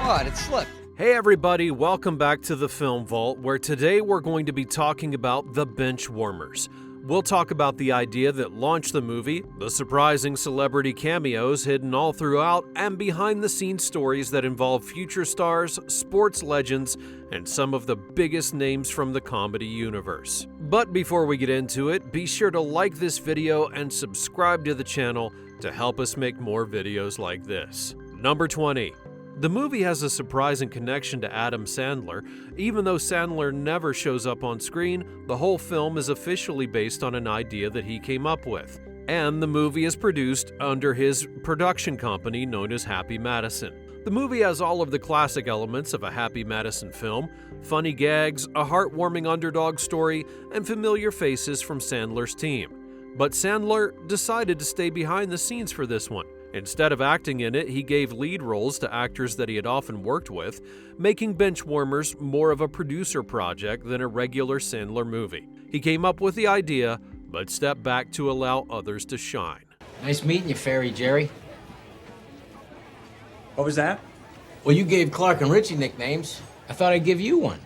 God, it slipped. Hey everybody, welcome back to the Film Vault, where today we're going to be talking about the Benchwarmers. We'll talk about the idea that launched the movie, the surprising celebrity cameos hidden all throughout, and behind-the-scenes stories that involve future stars, sports legends, and some of the biggest names from the comedy universe. But before we get into it, be sure to like this video and subscribe to the channel to help us make more videos like this. Number 20. The movie has a surprising connection to Adam Sandler. Even though Sandler never shows up on screen, the whole film is officially based on an idea that he came up with. And the movie is produced under his production company known as Happy Madison. The movie has all of the classic elements of a Happy Madison film: funny gags, a heartwarming underdog story, and familiar faces from Sandler's team. But Sandler decided to stay behind the scenes for this one. Instead of acting in it, he gave lead roles to actors that he had often worked with, making Benchwarmers more of a producer project than a regular Sandler movie. He came up with the idea, but stepped back to allow others to shine. Nice meeting you, Fairy Jerry. What was that? Well, you gave Clark and Richie nicknames. I thought I'd give you one.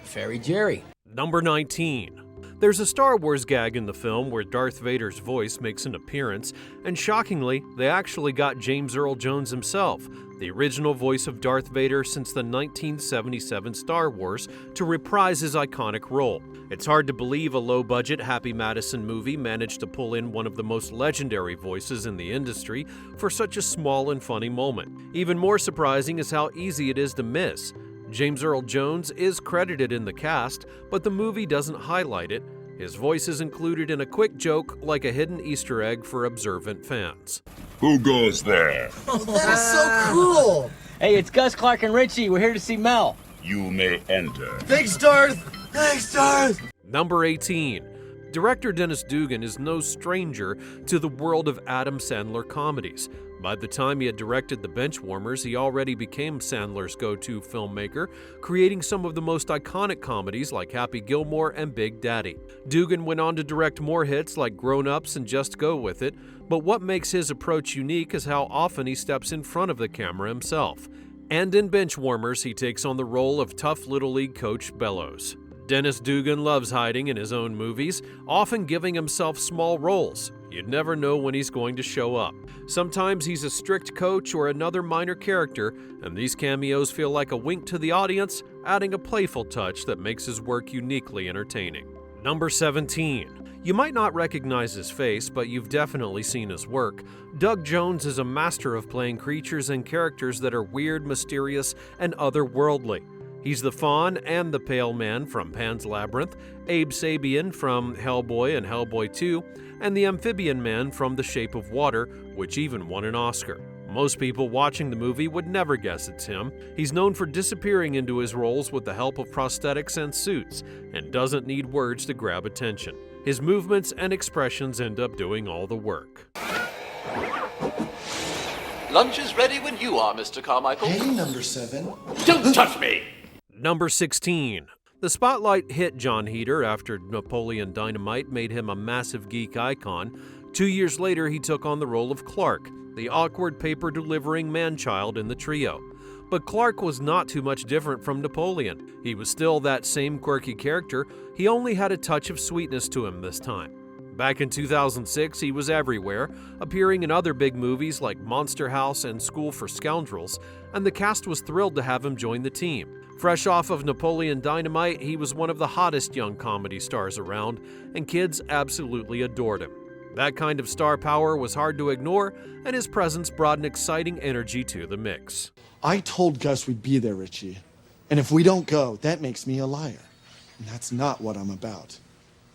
Fairy Jerry. Number 19. There's a Star Wars gag in the film where Darth Vader's voice makes an appearance, and shockingly, they actually got James Earl Jones himself, the original voice of Darth Vader since the 1977 Star Wars, to reprise his iconic role. It's hard to believe a low-budget Happy Madison movie managed to pull in one of the most legendary voices in the industry for such a small and funny moment. Even more surprising is how easy it is to miss. James Earl Jones is credited in the cast, but the movie doesn't highlight it. His voice is included in a quick joke, like a hidden Easter egg for observant fans. Who goes there? Oh, that is so cool! Hey, it's Gus, Clark, and Richie. We're here to see Mel. You may enter. Thanks, Darth! Thanks, Darth! Number 18. Director Dennis Dugan is no stranger to the world of Adam Sandler comedies. By the time he had directed The Benchwarmers, he already became Sandler's go-to filmmaker, creating some of the most iconic comedies like Happy Gilmore and Big Daddy. Dugan went on to direct more hits like Grown Ups and Just Go With It, but what makes his approach unique is how often he steps in front of the camera himself. And in Benchwarmers, he takes on the role of tough Little League coach Bellows. Dennis Dugan loves hiding in his own movies, often giving himself small roles. You'd never know when he's going to show up. Sometimes he's a strict coach or another minor character, and these cameos feel like a wink to the audience, adding a playful touch that makes his work uniquely entertaining. Number 17. You might not recognize his face, but you've definitely seen his work. Doug Jones is a master of playing creatures and characters that are weird, mysterious, and otherworldly. He's the Fawn and the Pale Man from Pan's Labyrinth, Abe Sapien from Hellboy and Hellboy 2, and the Amphibian Man from The Shape of Water, which even won an Oscar. Most people watching the movie would never guess it's him. He's known for disappearing into his roles with the help of prosthetics and suits, and doesn't need words to grab attention. His movements and expressions end up doing all the work. Lunch is ready when you are, Mr. Carmichael. Hey, number 7. Don't touch me! Number 16. The spotlight hit John Heder after Napoleon Dynamite made him a massive geek icon. 2 years later, he took on the role of Clark, the awkward paper-delivering man-child in the trio. But Clark was not too much different from Napoleon. He was still that same quirky character, he only had a touch of sweetness to him this time. Back in 2006, he was everywhere, appearing in other big movies like Monster House and School for Scoundrels, and the cast was thrilled to have him join the team. Fresh off of Napoleon Dynamite, he was one of the hottest young comedy stars around, and kids absolutely adored him. That kind of star power was hard to ignore, and his presence brought an exciting energy to the mix. I told Gus we'd be there, Richie. And if we don't go, that makes me a liar. And that's not what I'm about.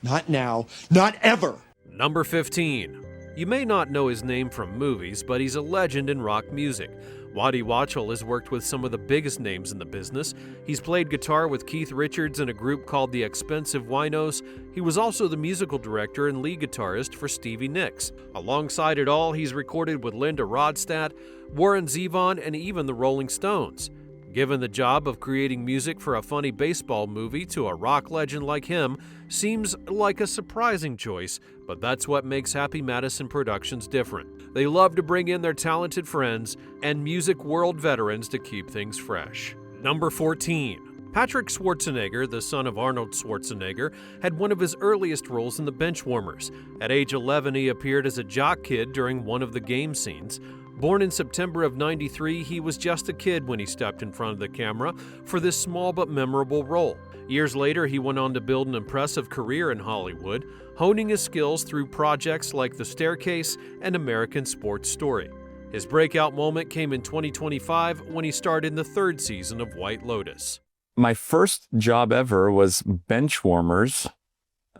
Not now, not ever! Number 15. You may not know his name from movies, but he's a legend in rock music. Waddy Wachtel has worked with some of the biggest names in the business. He's played guitar with Keith Richards in a group called the Expensive Winos. He was also the musical director and lead guitarist for Stevie Nicks. Alongside it all, he's recorded with Linda Ronstadt, Warren Zevon, and even the Rolling Stones. Given the job of creating music for a funny baseball movie to a rock legend like him seems like a surprising choice, but that's what makes Happy Madison Productions different. They love to bring in their talented friends and music world veterans to keep things fresh. Number 14. Patrick Schwarzenegger, the son of Arnold Schwarzenegger, had one of his earliest roles in the Benchwarmers. At age 11, he appeared as a jock kid during one of the game scenes. Born in September of '93, he was just a kid when he stepped in front of the camera for this small but memorable role. Years later, he went on to build an impressive career in Hollywood, honing his skills through projects like The Staircase and American Sports Story. His breakout moment came in 2025 when he starred in the third season of White Lotus. My first job ever was Benchwarmers,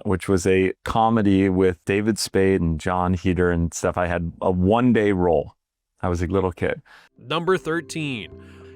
which was a comedy with David Spade and John Heder and stuff. I had a one-day role. I was a little kid. Number 13.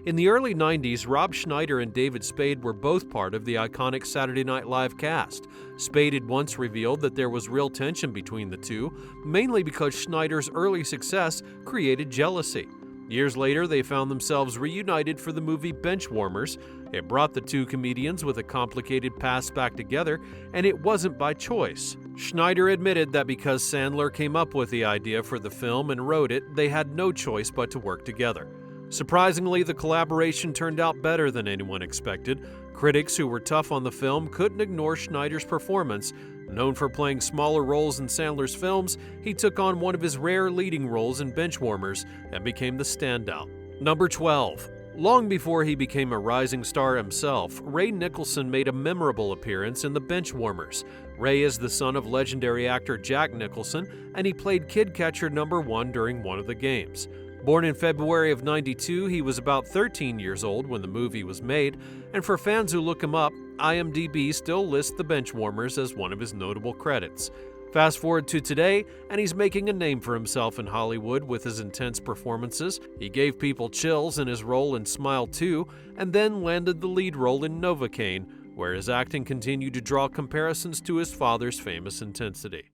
In the early 90s, Rob Schneider and David Spade were both part of the iconic Saturday Night Live cast. Spade had once revealed that there was real tension between the two, mainly because Schneider's early success created jealousy. Years later, they found themselves reunited for the movie Benchwarmers. It brought the two comedians with a complicated past back together, and it wasn't by choice. Schneider admitted that because Sandler came up with the idea for the film and wrote it, they had no choice but to work together. Surprisingly, the collaboration turned out better than anyone expected. Critics who were tough on the film couldn't ignore Schneider's performance. Known for playing smaller roles in Sandler's films, he took on one of his rare leading roles in Benchwarmers and became the standout. Number 12. Long before he became a rising star himself, Ray Nicholson made a memorable appearance in the Benchwarmers. Ray is the son of legendary actor Jack Nicholson, and he played kid catcher number 1 during one of the games. Born in February of '92, he was about 13 years old when the movie was made, and for fans who look him up, IMDb still lists the Benchwarmers as one of his notable credits. Fast forward to today, and he's making a name for himself in Hollywood with his intense performances. He gave people chills in his role in Smile 2, and then landed the lead role in Novocaine, where his acting continued to draw comparisons to his father's famous intensity.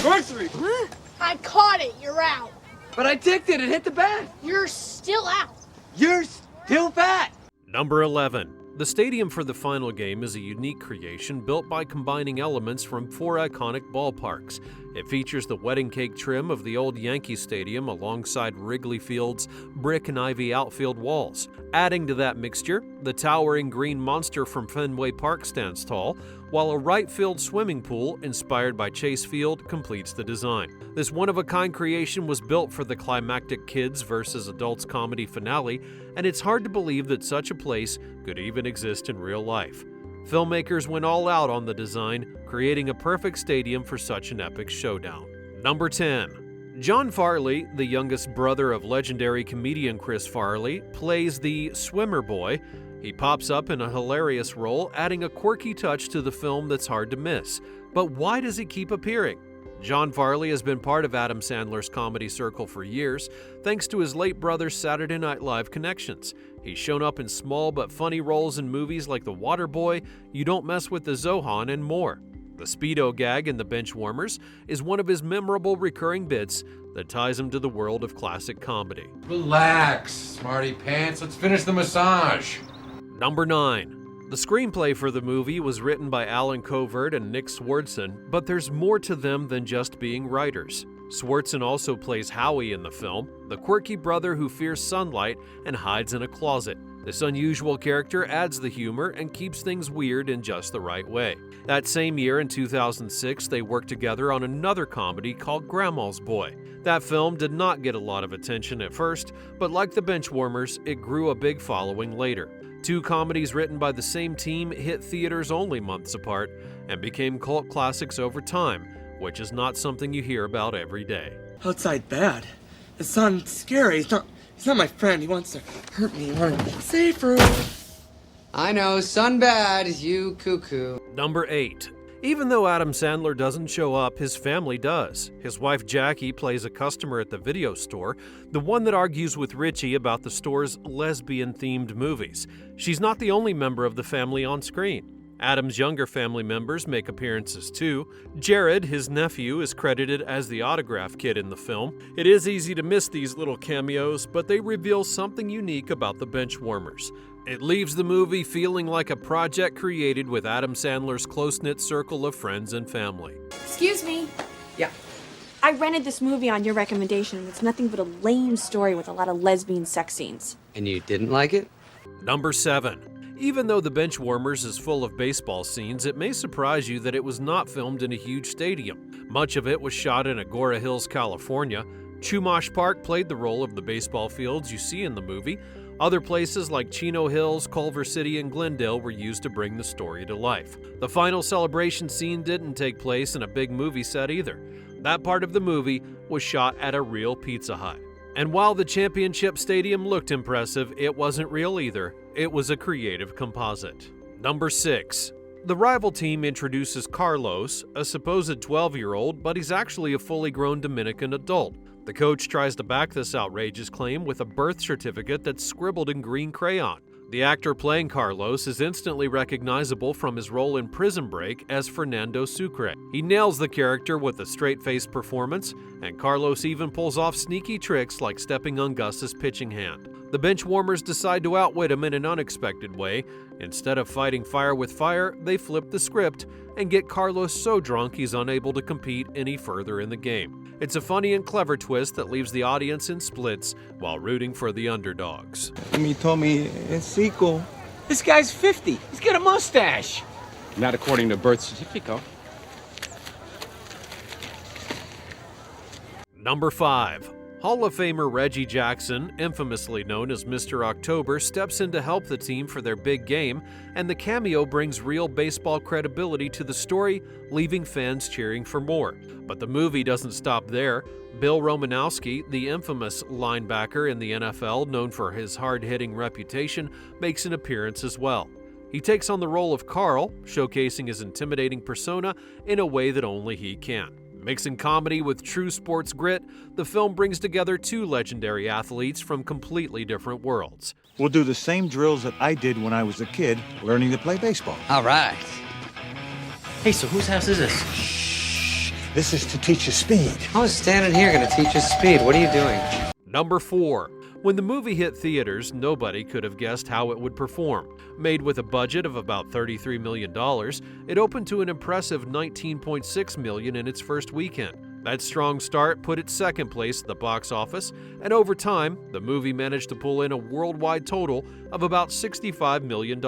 Grocery! I caught it. You're out. But I ticked it. It hit the bat. You're still out. You're still fat. Number 11. The stadium for the final game is a unique creation built by combining elements from 4 iconic ballparks. It features the wedding cake trim of the old Yankee Stadium alongside Wrigley Field's brick and ivy outfield walls. Adding to that mixture, the towering green monster from Fenway Park stands tall, while a right field swimming pool inspired by Chase Field completes the design. This one-of-a-kind creation was built for the climactic kids versus adults comedy finale, and it's hard to believe that such a place could even exist in real life. Filmmakers went all out on the design, creating a perfect stadium for such an epic showdown. Number 10. John Farley, the youngest brother of legendary comedian Chris Farley, plays the swimmer boy. He pops up in a hilarious role, adding a quirky touch to the film that's hard to miss. But why does he keep appearing? John Farley has been part of Adam Sandler's comedy circle for years, thanks to his late brother's Saturday Night Live connections. He's shown up in small but funny roles in movies like The Waterboy, You Don't Mess with the Zohan, and more. The Speedo gag in The Benchwarmers is one of his memorable recurring bits that ties him to the world of classic comedy. Relax, smarty pants. Let's finish the massage. Number 9. The screenplay for the movie was written by Alan Covert and Nick Swardson, but there's more to them than just being writers. Swardson also plays Howie in the film, the quirky brother who fears sunlight and hides in a closet. This unusual character adds the humor and keeps things weird in just the right way. That same year, in 2006, they worked together on another comedy called Grandma's Boy. That film did not get a lot of attention at first, but like The Benchwarmers, it grew a big following later. 2 comedies written by the same team hit theaters only months apart and became cult classics over time, which is not something you hear about every day. Outside bad. The sun's scary. He's not my friend. He wants to hurt me. Safer. I know, sun bad, you cuckoo. Number 8. Even though Adam Sandler doesn't show up, his family does. His wife Jackie plays a customer at the video store, the one that argues with Richie about the store's lesbian-themed movies. She's not the only member of the family on screen. Adam's younger family members make appearances too. Jared, his nephew, is credited as the autograph kid in the film. It is easy to miss these little cameos, but they reveal something unique about the Benchwarmers. It leaves the movie feeling like a project created with Adam Sandler's close-knit circle of friends and family. Excuse me. Yeah. I rented this movie on your recommendation, and it's nothing but a lame story with a lot of lesbian sex scenes. And you didn't like it? Number 7. Even though The Benchwarmers is full of baseball scenes, it may surprise you that it was not filmed in a huge stadium. Much of it was shot in Agora Hills, California. Chumash Park played the role of the baseball fields you see in the movie. Other places like Chino Hills, Culver City, and Glendale were used to bring the story to life. The final celebration scene didn't take place in a big movie set either. That part of the movie was shot at a real Pizza Hut. And while the championship stadium looked impressive, it wasn't real either. It was a creative composite. Number 6. The rival team introduces Carlos, a supposed 12-year-old, but he's actually a fully grown Dominican adult. The coach tries to back this outrageous claim with a birth certificate that's scribbled in green crayon. The actor playing Carlos is instantly recognizable from his role in Prison Break as Fernando Sucre. He nails the character with a straight-faced performance, and Carlos even pulls off sneaky tricks like stepping on Gus's pitching hand. The Benchwarmers decide to outwit him in an unexpected way. Instead of fighting fire with fire, they flip the script and get Carlos so drunk he's unable to compete any further in the game. It's a funny and clever twist that leaves the audience in splits while rooting for the underdogs. Me told me it's sequel. This guy's 50. He's got a mustache. Not according to birth certificate. Number 5. Hall of Famer Reggie Jackson, infamously known as Mr. October, steps in to help the team for their big game, and the cameo brings real baseball credibility to the story, leaving fans cheering for more. But the movie doesn't stop there. Bill Romanowski, the infamous linebacker in the NFL known for his hard-hitting reputation, makes an appearance as well. He takes on the role of Carl, showcasing his intimidating persona in a way that only he can. Mixing comedy with true sports grit, the film brings together two legendary athletes from completely different worlds. We'll do the same drills that I did when I was a kid, learning to play baseball. All right. Hey, so whose house is this? Shh. This is to teach you speed. I was standing here gonna teach you speed. What are you doing? Number 4. When the movie hit theaters, nobody could have guessed how it would perform. Made with a budget of about $33 million, it opened to an impressive $19.6 million in its first weekend. That strong start put it second place at the box office, and over time, the movie managed to pull in a worldwide total of about $65 million.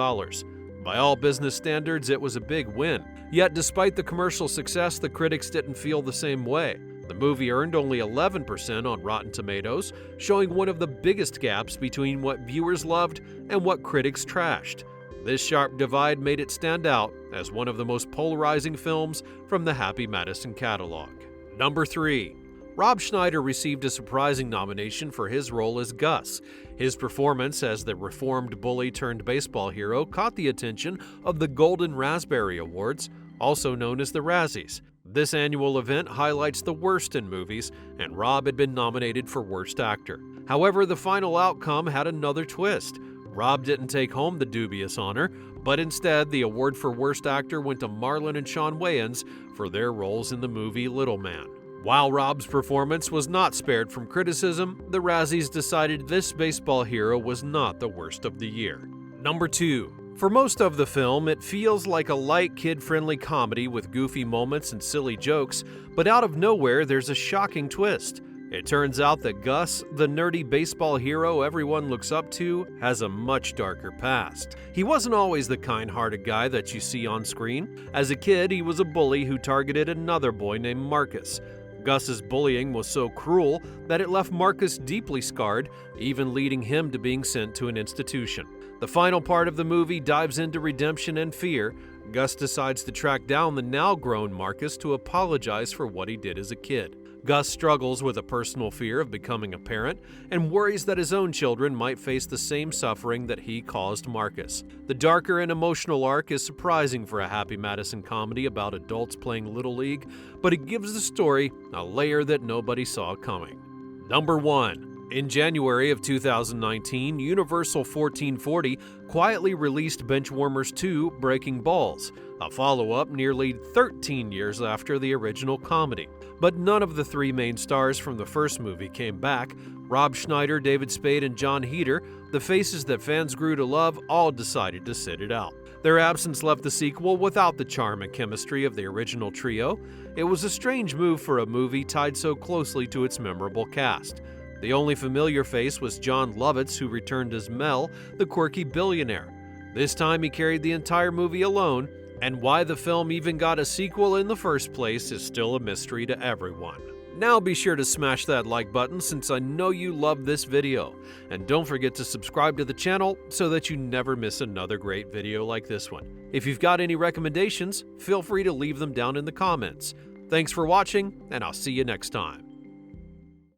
By all business standards, it was a big win. Yet despite the commercial success, the critics didn't feel the same way. The movie earned only 11% on Rotten Tomatoes, showing one of the biggest gaps between what viewers loved and what critics trashed. This sharp divide made it stand out as one of the most polarizing films from the Happy Madison catalog. Number 3. Rob Schneider received a surprising nomination for his role as Gus. His performance as the reformed bully turned baseball hero caught the attention of the Golden Raspberry Awards, also known as the Razzies. This annual event highlights the worst in movies, and Rob had been nominated for Worst Actor. However, the final outcome had another twist. Rob didn't take home the dubious honor, but instead the award for Worst Actor went to Marlon and Shawn Wayans for their roles in the movie Little Man. While Rob's performance was not spared from criticism, the Razzies decided this baseball hero was not the worst of the year. Number 2. For most of the film, it feels like a light, kid-friendly comedy with goofy moments and silly jokes, but out of nowhere there's a shocking twist. It turns out that Gus, the nerdy baseball hero everyone looks up to, has a much darker past. He wasn't always the kind-hearted guy that you see on screen. As a kid, he was a bully who targeted another boy named Marcus. Gus's bullying was so cruel that it left Marcus deeply scarred, even leading him to being sent to an institution. The final part of the movie dives into redemption and fear. Gus decides to track down the now-grown Marcus to apologize for what he did as a kid. Gus struggles with a personal fear of becoming a parent and worries that his own children might face the same suffering that he caused Marcus. The darker and emotional arc is surprising for a Happy Madison comedy about adults playing Little League, but it gives the story a layer that nobody saw coming. Number 1. In January of 2019, Universal 1440 quietly released Benchwarmers 2: Breaking Balls, a follow-up nearly 13 years after the original comedy. But none of the three main stars from the first movie came back. Rob Schneider, David Spade, and John Heder, the faces that fans grew to love, all decided to sit it out. Their absence left the sequel without the charm and chemistry of the original trio. It was a strange move for a movie tied so closely to its memorable cast. The only familiar face was John Lovitz, who returned as Mel, the quirky billionaire. This time he carried the entire movie alone, and why the film even got a sequel in the first place is still a mystery to everyone. Now be sure to smash that like button since I know you love this video. And don't forget to subscribe to the channel so that you never miss another great video like this one. If you've got any recommendations, feel free to leave them down in the comments. Thanks for watching, and I'll see you next time.